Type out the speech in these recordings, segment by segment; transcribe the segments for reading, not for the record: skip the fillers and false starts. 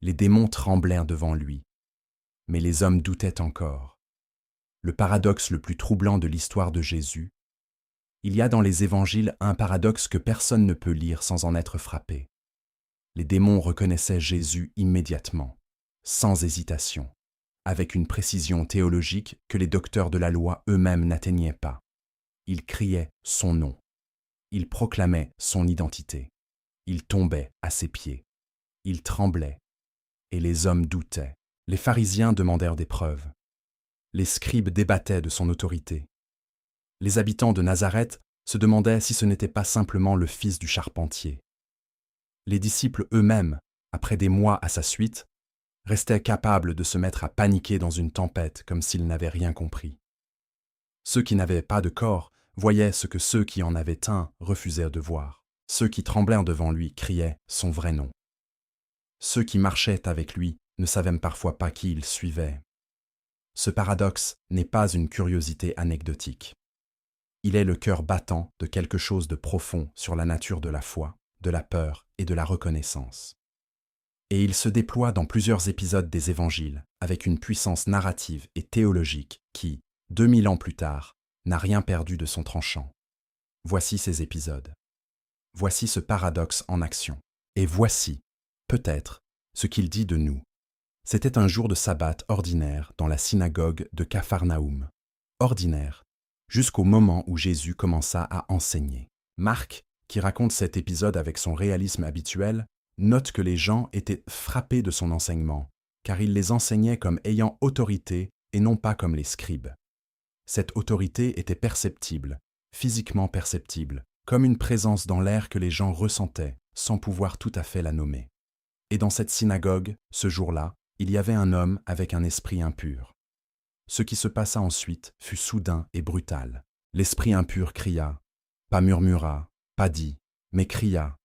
Les démons tremblèrent devant lui, mais les hommes doutaient encore. Le paradoxe le plus troublant de l'histoire de Jésus, il y a dans les évangiles un paradoxe que personne ne peut lire sans en être frappé. Les démons reconnaissaient Jésus immédiatement, sans hésitation, avec une précision théologique que les docteurs de la loi eux-mêmes n'atteignaient pas. Ils criaient son nom. Ils proclamaient son identité. Ils tombaient à ses pieds. Ils tremblaient. Et les hommes doutaient. Les pharisiens demandèrent des preuves. Les scribes débattaient de son autorité. Les habitants de Nazareth se demandaient si ce n'était pas simplement le fils du charpentier. Les disciples eux-mêmes, après des mois à sa suite, restaient capables de se mettre à paniquer dans une tempête comme s'ils n'avaient rien compris. Ceux qui n'avaient pas de corps voyaient ce que ceux qui en avaient un refusèrent de voir. Ceux qui tremblèrent devant lui criaient son vrai nom. Ceux qui marchaient avec lui ne savaient même parfois pas qui ils suivaient. Ce paradoxe n'est pas une curiosité anecdotique. Il est le cœur battant de quelque chose de profond sur la nature de la foi, de la peur et de la reconnaissance. Et il se déploie dans plusieurs épisodes des évangiles avec une puissance narrative et théologique qui, 2000 ans plus tard, n'a rien perdu de son tranchant. Voici ces épisodes. Voici ce paradoxe en action. Et voici, peut-être, ce qu'il dit de nous. C'était un jour de sabbat ordinaire dans la synagogue de Capharnaüm. Ordinaire, jusqu'au moment où Jésus commença à enseigner. Marc, qui raconte cet épisode avec son réalisme habituel, note que les gens étaient frappés de son enseignement, car il les enseignait comme ayant autorité et non pas comme les scribes. Cette autorité était perceptible, physiquement perceptible, comme une présence dans l'air que les gens ressentaient, sans pouvoir tout à fait la nommer. Et dans cette synagogue, ce jour-là, il y avait un homme avec un esprit impur. Ce qui se passa ensuite fut soudain et brutal. L'esprit impur cria, pas murmura, pas dit, mais cria,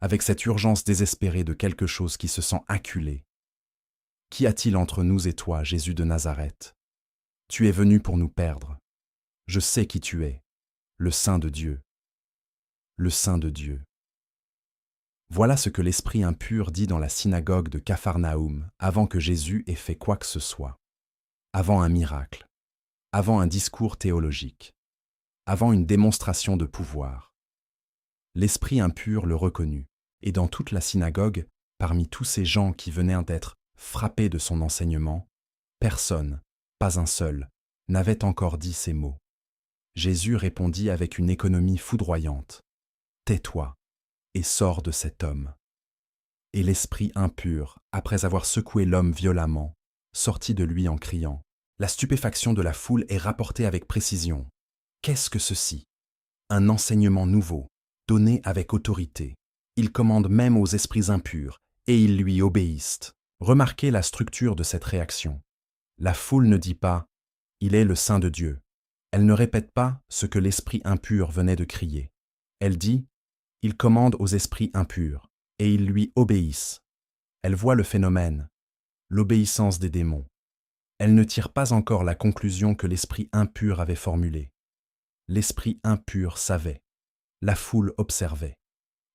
avec cette urgence désespérée de quelque chose qui se sent acculé. « Qu'y a-t-il entre nous et toi, Jésus de Nazareth ? Tu es venu pour nous perdre. Je sais qui tu es, le Saint de Dieu. Le Saint de Dieu. » Voilà ce que l'esprit impur dit dans la synagogue de Capharnaüm avant que Jésus ait fait quoi que ce soit, avant un miracle, avant un discours théologique, avant une démonstration de pouvoir. L'esprit impur le reconnut, et dans toute la synagogue, parmi tous ces gens qui venaient d'être frappés de son enseignement, personne, pas un seul, n'avait encore dit ces mots. Jésus répondit avec une économie foudroyante. « Tais-toi et sors de cet homme. » Et l'esprit impur, après avoir secoué l'homme violemment, sortit de lui en criant. La stupéfaction de la foule est rapportée avec précision. Qu'est-ce que ceci ? Un enseignement nouveau, donné avec autorité. Il commande même aux esprits impurs, et ils lui obéissent. Remarquez la structure de cette réaction. La foule ne dit pas « Il est le Saint de Dieu ». Elle ne répète pas ce que l'esprit impur venait de crier. Elle dit « Il commande aux esprits impurs, et ils lui obéissent ». Elle voit le phénomène, l'obéissance des démons. Elle ne tire pas encore la conclusion que l'esprit impur avait formulée. L'esprit impur savait. La foule observait.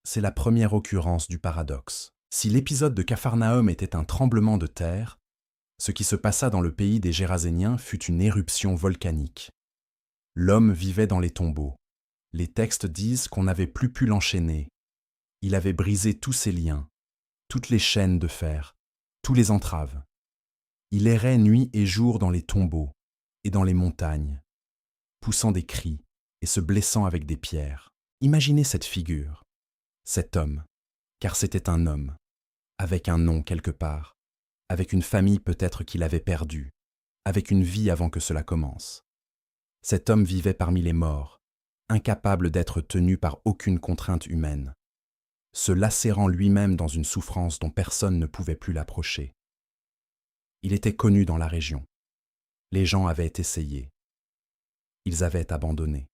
C'est la première occurrence du paradoxe. Si l'épisode de Capharnaüm était un tremblement de terre, ce qui se passa dans le pays des Géraséniens fut une éruption volcanique. L'homme vivait dans les tombeaux. Les textes disent qu'on n'avait plus pu l'enchaîner. Il avait brisé tous ses liens, toutes les chaînes de fer, tous les entraves. Il errait nuit et jour dans les tombeaux et dans les montagnes, poussant des cris et se blessant avec des pierres. Imaginez cette figure, cet homme, car c'était un homme, avec un nom quelque part, avec une famille peut-être qu'il avait perdue, avec une vie avant que cela commence. Cet homme vivait parmi les morts, incapable d'être tenu par aucune contrainte humaine, se lacérant lui-même dans une souffrance dont personne ne pouvait plus l'approcher. Il était connu dans la région. Les gens avaient essayé. Ils avaient abandonné.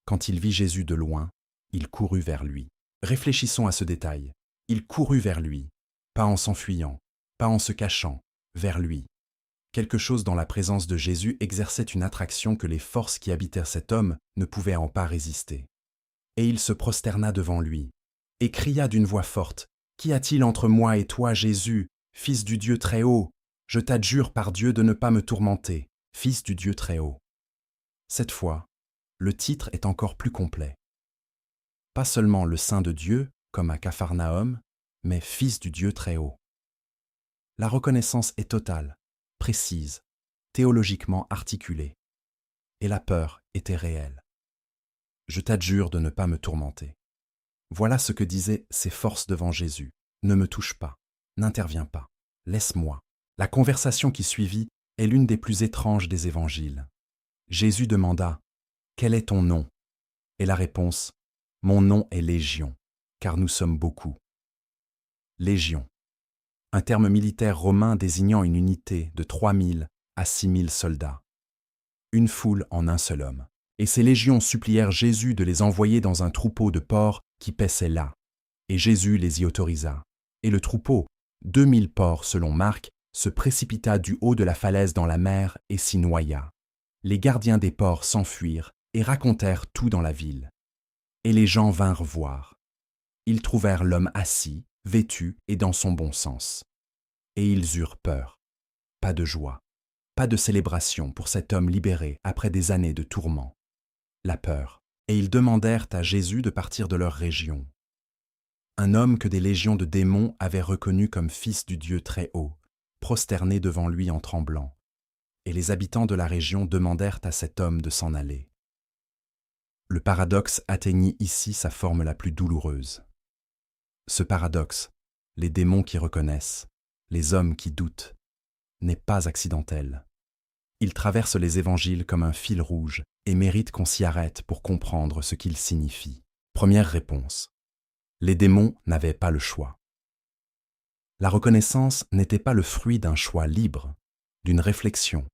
Quand il vit Jésus de loin, il courut vers lui. Réfléchissons à ce détail. Il courut vers lui, pas en s'enfuyant, pas en se cachant, vers lui. Quelque chose dans la présence de Jésus exerçait une attraction que les forces qui habitèrent cet homme ne pouvaient en pas résister. Et il se prosterna devant lui, et cria d'une voix forte Qu'y a-t-il entre moi et toi, Jésus, Fils du Dieu Très-Haut? Je t'adjure par Dieu de ne pas me tourmenter, Fils du Dieu Très-Haut. Cette fois, le titre est encore plus complet. Pas seulement le Saint de Dieu, comme à Capharnaüm, mais Fils du Dieu Très-Haut. La reconnaissance est totale, précise, théologiquement articulée. Et la peur était réelle. Je t'adjure de ne pas me tourmenter. Voilà ce que disaient ces forces devant Jésus. Ne me touche pas, n'interviens pas, laisse-moi. La conversation qui suivit est l'une des plus étranges des évangiles. Jésus demanda « Quel est ton nom ?» Et la réponse « Mon nom est Légion, car nous sommes beaucoup. » Légion, un terme militaire romain désignant une unité de 3000 à 6000 soldats. Une foule en un seul homme. Et ces légions supplièrent Jésus de les envoyer dans un troupeau de porcs qui paissaient là. Et Jésus les y autorisa. Et le troupeau, 2000 porcs selon Marc, se précipita du haut de la falaise dans la mer et s'y noya. Les gardiens des porcs s'enfuirent et racontèrent tout dans la ville. Et les gens vinrent voir. Ils trouvèrent l'homme assis, vêtu et dans son bon sens. Et ils eurent peur. Pas de joie, pas de célébration pour cet homme libéré après des années de tourments. La peur. Et ils demandèrent à Jésus de partir de leur région. Un homme que des légions de démons avaient reconnu comme fils du Dieu Très-Haut, prosterné devant lui en tremblant. Et les habitants de la région demandèrent à cet homme de s'en aller. Le paradoxe atteignit ici sa forme la plus douloureuse. Ce paradoxe, les démons qui reconnaissent, les hommes qui doutent, n'est pas accidentel. Il traverse les évangiles comme un fil rouge et mérite qu'on s'y arrête pour comprendre ce qu'il signifie. Première réponse. Les démons n'avaient pas le choix. La reconnaissance n'était pas le fruit d'un choix libre, d'une réflexion,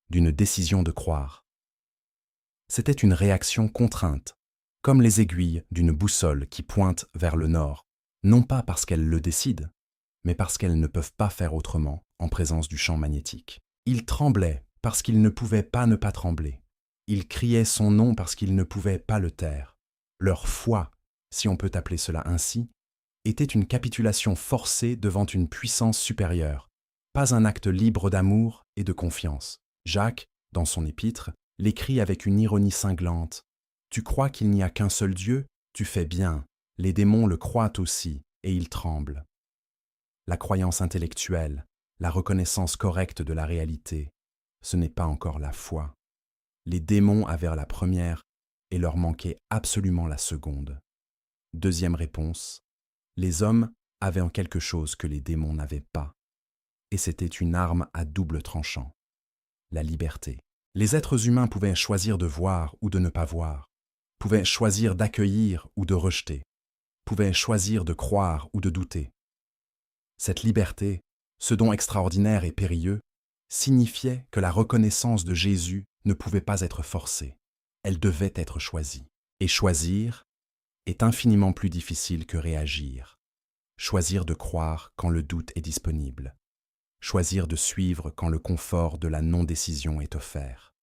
d'une décision de croire. C'était une réaction contrainte, comme les aiguilles d'une boussole qui pointe vers le nord, non pas parce qu'elles le décident, mais parce qu'elles ne peuvent pas faire autrement en présence du champ magnétique. Ils tremblaient parce qu'ils ne pouvaient pas ne pas trembler. Ils criaient son nom parce qu'ils ne pouvaient pas le taire. Leur foi, si on peut appeler cela ainsi, était une capitulation forcée devant une puissance supérieure, pas un acte libre d'amour et de confiance. Jacques, dans son épître, l'écrit avec une ironie cinglante. « Tu crois qu'il n'y a qu'un seul Dieu? Tu fais bien. Les démons le croient aussi, et ils tremblent. » La croyance intellectuelle, la reconnaissance correcte de la réalité, ce n'est pas encore la foi. Les démons avaient la première et leur manquait absolument la seconde. Deuxième réponse, les hommes avaient en quelque chose que les démons n'avaient pas, et c'était une arme à double tranchant, la liberté. Les êtres humains pouvaient choisir de voir ou de ne pas voir, pouvaient choisir d'accueillir ou de rejeter, pouvaient choisir de croire ou de douter. Cette liberté, ce don extraordinaire et périlleux, signifiait que la reconnaissance de Jésus ne pouvait pas être forcée, elle devait être choisie. Et choisir est infiniment plus difficile que réagir. Choisir de croire quand le doute est disponible. Choisir de suivre quand le confort de la non-décision est offert.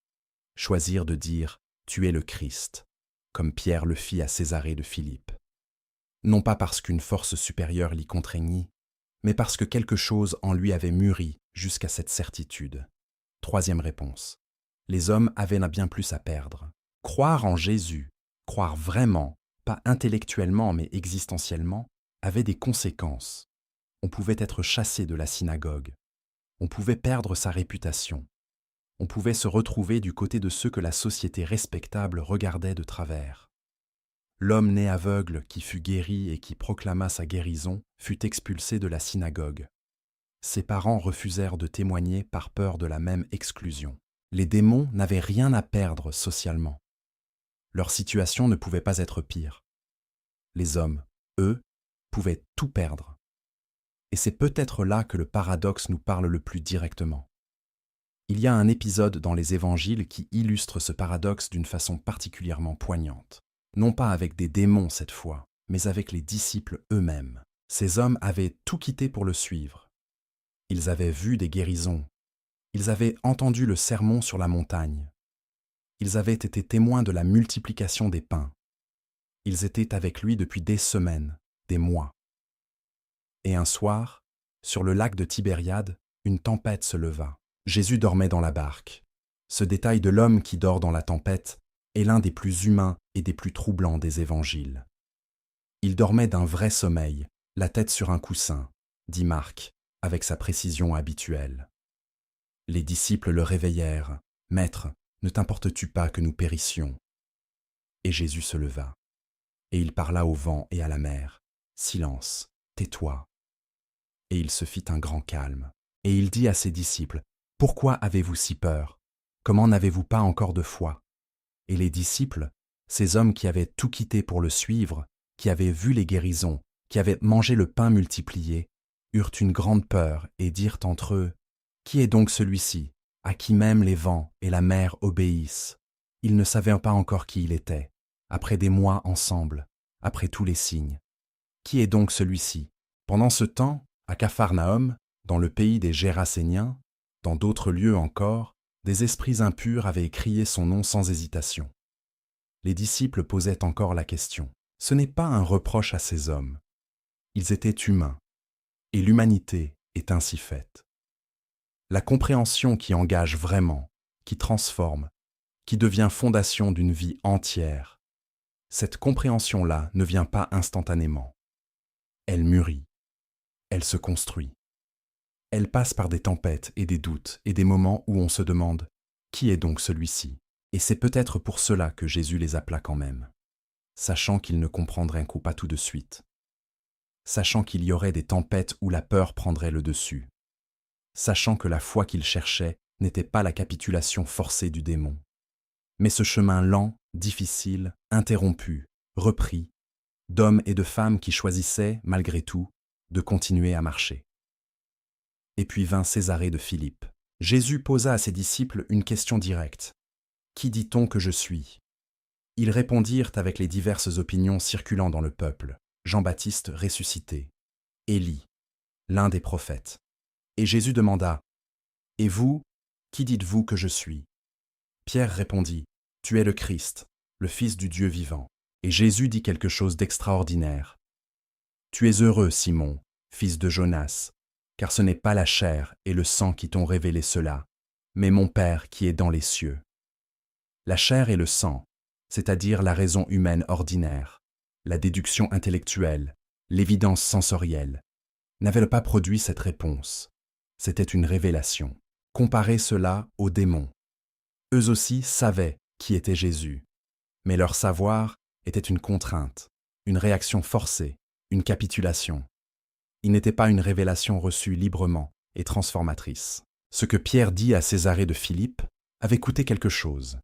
Choisir de dire « Tu es le Christ », comme Pierre le fit à Césarée de Philippe. Non pas parce qu'une force supérieure l'y contraignit, mais parce que quelque chose en lui avait mûri jusqu'à cette certitude. Troisième réponse. Les hommes avaient bien plus à perdre. Croire en Jésus, croire vraiment, pas intellectuellement mais existentiellement, avait des conséquences. On pouvait être chassé de la synagogue. On pouvait perdre sa réputation. On pouvait se retrouver du côté de ceux que la société respectable regardait de travers. L'homme né aveugle qui fut guéri et qui proclama sa guérison fut expulsé de la synagogue. Ses parents refusèrent de témoigner par peur de la même exclusion. Les démons n'avaient rien à perdre socialement. Leur situation ne pouvait pas être pire. Les hommes, eux, pouvaient tout perdre. Et c'est peut-être là que le paradoxe nous parle le plus directement. Il y a un épisode dans les évangiles qui illustre ce paradoxe d'une façon particulièrement poignante. Non pas avec des démons cette fois, mais avec les disciples eux-mêmes. Ces hommes avaient tout quitté pour le suivre. Ils avaient vu des guérisons. Ils avaient entendu le sermon sur la montagne. Ils avaient été témoins de la multiplication des pains. Ils étaient avec lui depuis des semaines, des mois. Et un soir, sur le lac de Tibériade, une tempête se leva. Jésus dormait dans la barque. Ce détail de l'homme qui dort dans la tempête est l'un des plus humains et des plus troublants des évangiles. Il dormait d'un vrai sommeil, la tête sur un coussin, dit Marc, avec sa précision habituelle. Les disciples le réveillèrent. « Maître, ne t'importe-tu pas que nous périssions ?» Et Jésus se leva. Et il parla au vent et à la mer. « Silence, tais-toi. » Et il se fit un grand calme. Et il dit à ses disciples, « Pourquoi avez-vous si peur? Comment n'avez-vous pas encore de foi ?» Et les disciples, ces hommes qui avaient tout quitté pour le suivre, qui avaient vu les guérisons, qui avaient mangé le pain multiplié, eurent une grande peur et dirent entre eux, « Qui est donc celui-ci, à qui même les vents et la mer obéissent ?» Ils ne savaient pas encore qui il était, après des mois ensemble, après tous les signes. Qui est donc celui-ci? Pendant ce temps, à Capharnaüm, dans le pays des Géraséniens, dans d'autres lieux encore, des esprits impurs avaient crié son nom sans hésitation. Les disciples posaient encore la question. Ce n'est pas un reproche à ces hommes. Ils étaient humains, et l'humanité est ainsi faite. La compréhension qui engage vraiment, qui transforme, qui devient fondation d'une vie entière, cette compréhension-là ne vient pas instantanément. Elle mûrit, elle se construit. Elle passe par des tempêtes et des doutes et des moments où on se demande « Qui est donc celui-ci ?» Et c'est peut-être pour cela que Jésus les appela quand même, sachant qu'ils ne comprendraient un coup pas tout de suite, sachant qu'il y aurait des tempêtes où la peur prendrait le dessus, sachant que la foi qu'ils cherchaient n'était pas la capitulation forcée du démon, mais ce chemin lent, difficile, interrompu, repris, d'hommes et de femmes qui choisissaient, malgré tout, de continuer à marcher. Et puis vint Césarée de Philippe. Jésus posa à ses disciples une question directe. « Qui dit-on que je suis ?» Ils répondirent avec les diverses opinions circulant dans le peuple. Jean-Baptiste ressuscité, Élie, l'un des prophètes. Et Jésus demanda, « Et vous, qui dites-vous que je suis ?» Pierre répondit, « Tu es le Christ, le Fils du Dieu vivant. » Et Jésus dit quelque chose d'extraordinaire. « Tu es heureux, Simon, fils de Jonas, car ce n'est pas la chair et le sang qui t'ont révélé cela, mais mon Père qui est dans les cieux. » La chair et le sang, c'est-à-dire la raison humaine ordinaire, la déduction intellectuelle, l'évidence sensorielle, n'avaient pas produit cette réponse. C'était une révélation. Comparez cela aux démons. Eux aussi savaient qui était Jésus, mais leur savoir était une contrainte, une réaction forcée, une capitulation. Il n'était pas une révélation reçue librement et transformatrice. Ce que Pierre dit à Césarée de Philippe avait coûté quelque chose.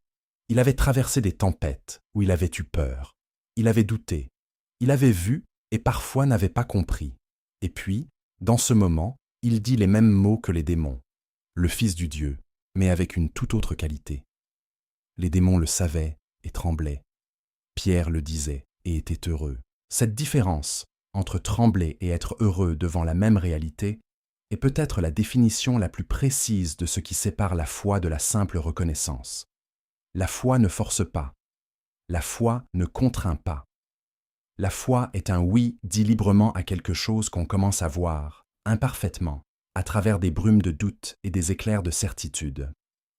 Il avait traversé des tempêtes où il avait eu peur. Il avait douté. Il avait vu et parfois n'avait pas compris. Et puis, dans ce moment, il dit les mêmes mots que les démons. Le Fils du Dieu, mais avec une toute autre qualité. Les démons le savaient et tremblaient. Pierre le disait et était heureux. Cette différence entre trembler et être heureux devant la même réalité est peut-être la définition la plus précise de ce qui sépare la foi de la simple reconnaissance. La foi ne force pas. La foi ne contraint pas. La foi est un oui dit librement à quelque chose qu'on commence à voir, imparfaitement, à travers des brumes de doute et des éclairs de certitude,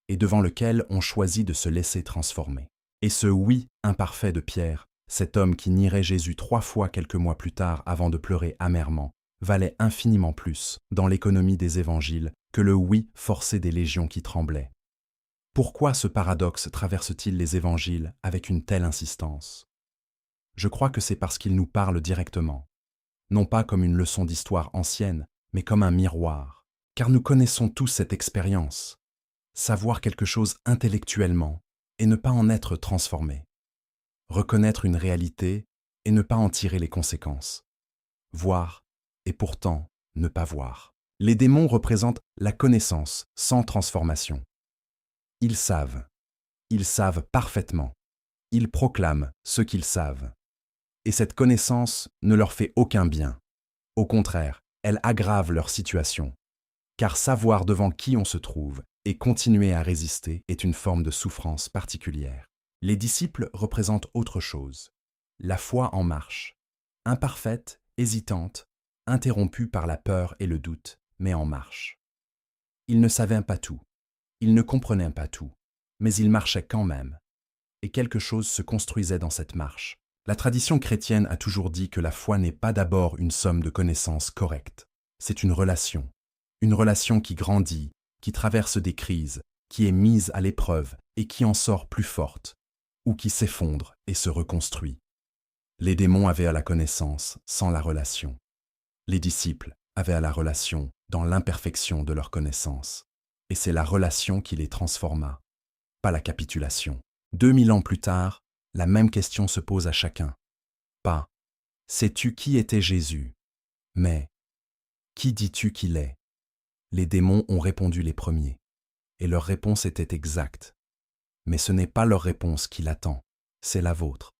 et devant lequel on choisit de se laisser transformer. Et ce oui imparfait de Pierre, cet homme qui nierait Jésus 3 fois quelques mois plus tard avant de pleurer amèrement, valait infiniment plus, dans l'économie des évangiles, que le oui forcé des légions qui tremblaient. Pourquoi ce paradoxe traverse-t-il les évangiles avec une telle insistance? Je crois que c'est parce qu'il nous parle directement, non pas comme une leçon d'histoire ancienne, mais comme un miroir, car nous connaissons tous cette expérience, savoir quelque chose intellectuellement et ne pas en être transformé, reconnaître une réalité et ne pas en tirer les conséquences, voir et pourtant ne pas voir. Les démons représentent la connaissance sans transformation. Ils savent parfaitement, ils proclament ce qu'ils savent. Et cette connaissance ne leur fait aucun bien. Au contraire, elle aggrave leur situation. Car savoir devant qui on se trouve et continuer à résister est une forme de souffrance particulière. Les disciples représentent autre chose. La foi en marche, imparfaite, hésitante, interrompus par la peur et le doute, mais en marche. Ils ne savaient pas tout, ils ne comprenaient pas tout, mais ils marchaient quand même. Et quelque chose se construisait dans cette marche. La tradition chrétienne a toujours dit que la foi n'est pas d'abord une somme de connaissances correctes. C'est une relation qui grandit, qui traverse des crises, qui est mise à l'épreuve et qui en sort plus forte, ou qui s'effondre et se reconstruit. Les démons avaient à la connaissance sans la relation. Les disciples avaient à la relation dans l'imperfection de leur connaissance. Et c'est la relation qui les transforma, pas la capitulation. 2000 ans plus tard, la même question se pose à chacun. Pas « sais-tu qui était Jésus ?» mais « qui dis-tu qu'il est ?» Les démons ont répondu les premiers, et leur réponse était exacte. Mais ce n'est pas leur réponse qui l'attend, c'est la vôtre.